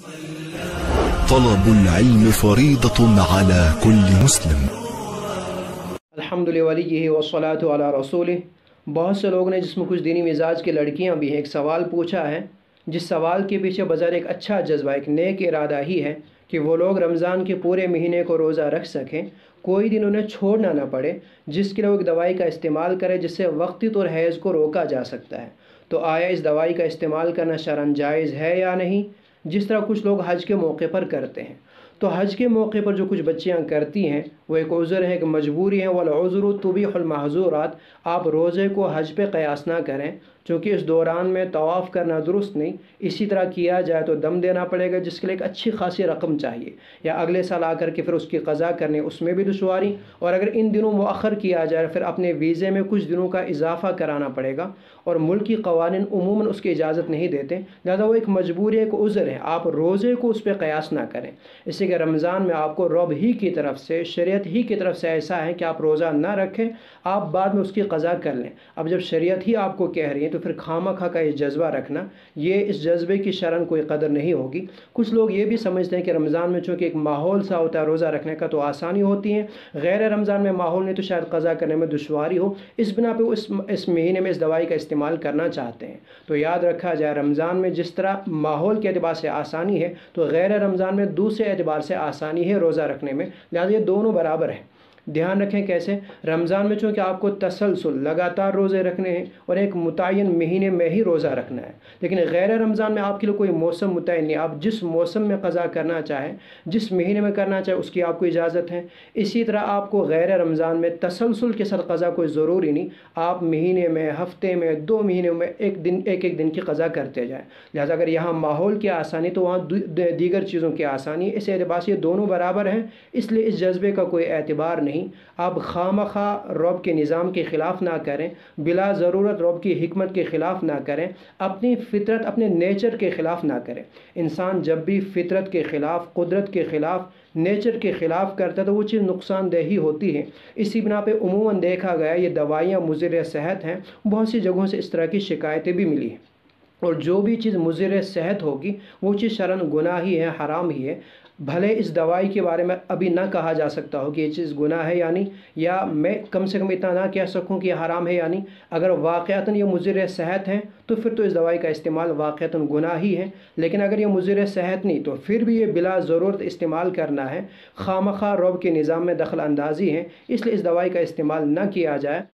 طلب العلم فريضة على كل مسلم. الحمدللہ ولیہ والصلاۃ علی رسولہ. بہت سے لوگ نے جس میں کچھ دینی مزاج کی لڑکیاں بھی ہیں ایک سوال پوچھا ہے، جس سوال کے پیچھے بظاہر ایک اچھا جذبہ، ایک نیک ارادہ ہی ہے کہ وہ لوگ رمضان کے پورے مہینے کو روزہ رکھ سکیں، کوئی دن انہیں چھوڑنا نہ پڑے، جس کے لیے وہ ایک دوائی کا استعمال کرے جس سے وقتی طور حیض کو روکا جا سکتا ہے. تو آیا اس دوائی کا استعمال کرنا شرعاً جائز ہے یا نہیں؟ جس طرح کچھ لوگ حج کے موقع پر کرتے ہیں. تو حج کے موقع پر جو کچھ بچیاں کرتی ہیں وہ ایک عذر ہے، ایک مجبوری ہے. والعذر تبیح المحظورات. آپ روزے کو حج پہ قیاس نہ کریں، چونکہ اس دوران میں طواف کرنا درست نہیں. اسی طرح کیا جائے تو دم دینا پڑے گا، جس کے لیے ایک اچھی خاصی رقم چاہیے، یا اگلے سال آ کر کے پھر اس کی قضا کرنے، اس میں بھی دشواری. اور اگر ان دنوں مؤخر کیا جائے پھر اپنے ویزے میں کچھ دنوں کا اضافہ کرانا پڑے گا، اور ملکی قوانین عموماً اس کی اجازت نہیں دیتے، لہذا وہ ایک مجبوری ہے، ایک عذر ہے. آپ روزے کو اس پہ قیاس نہ کریں. اسی کہ رمضان میں آپ کو رب ہی کی طرف سے، شریعت ہی کی طرف سے ایسا ہے کہ آپ روزہ نہ رکھیں، آپ بعد میں اس کی قضا کر لیں. اب جب شریعت ہی آپ کو کہہ رہی ہے تو پھر خواہ کا یہ جذبہ رکھنا، یہ اس جذبے کی شرعاً کوئی قدر نہیں ہوگی. کچھ لوگ یہ بھی سمجھتے ہیں کہ رمضان میں چونکہ ایک ماحول سا ہوتا ہے روزہ رکھنے کا تو آسانی ہوتی ہے، غیر رمضان میں ماحول نہیں تو شاید قضا کرنے میں دشواری ہو، اس بنا پہ وہ اس مہینے میں اس دوائی کا استعمال کرنا چاہتے ہیں. تو یاد رکھا جائے، رمضان میں جس طرح ماحول کے اعتبار سے آسانی ہے تو غیر رمضان میں دوسرے اعتبار سے آسانی ہے روزہ رکھنے میں، لہذا یہ دونوں برابر ہیں. دھیان رکھیں کیسے. رمضان میں چونکہ آپ کو تسلسل لگاتار روزے رکھنے ہیں اور ایک متعین مہینے میں ہی روزہ رکھنا ہے، لیکن غیر رمضان میں آپ کے لیے کوئی موسم متعین نہیں. آپ جس موسم میں قضا کرنا چاہیں، جس مہینے میں کرنا چاہیں، اس کی آپ کو اجازت ہے. اسی طرح آپ کو غیر رمضان میں تسلسل کے ساتھ قضا کوئی ضروری نہیں، آپ مہینے میں، ہفتے میں، 2 مہینے میں ایک دن کی قضا کرتے جائیں. لہذا اگر یہاں ماحول کی آسانی تو وہاں دیگر چیزوں کی آسانی ہے. اس اعتبار سے یہ دونوں برابر ہیں، اس لیے اس جذبے کا کوئی اعتبار نہیں. آپ خواہ رب کے نظام کے خلاف نہ کریں، بلا ضرورت رب کی حکمت کے خلاف نہ کریں، اپنی فطرت، اپنے نیچر کے خلاف نہ کریں. انسان جب بھی فطرت کے خلاف، قدرت کے خلاف، نیچر کے خلاف کرتا ہے تو وہ چیز نقصان دہ ہی ہوتی ہے. اسی بنا پہ عموماً دیکھا گیا یہ دوائیاں مضر صحت ہیں. بہت سی جگہوں سے اس طرح کی شکایتیں بھی ملی ہیں، اور جو بھی چیز مضر صحت ہوگی وہ چیز شرعاً گناہ ہی ہے، حرام ہی ہے. بھلے اس دوائی کے بارے میں ابھی نہ کہا جا سکتا ہو کہ یہ چیز گناہ ہے یا نہیں، یا میں کم سے کم اتنا نہ کہہ سکوں کہ یہ حرام ہے یا نہیں. اگر واقعتاً یہ مضر صحت ہے تو پھر تو اس دوائی کا استعمال واقعتاً گناہ ہی ہے. لیکن اگر یہ مضر صحت نہیں تو پھر بھی یہ بلا ضرورت استعمال کرنا ہے، خواہ رب کے نظام میں دخل اندازی ہے، اس لیے اس دوائی کا استعمال نہ کیا جائے.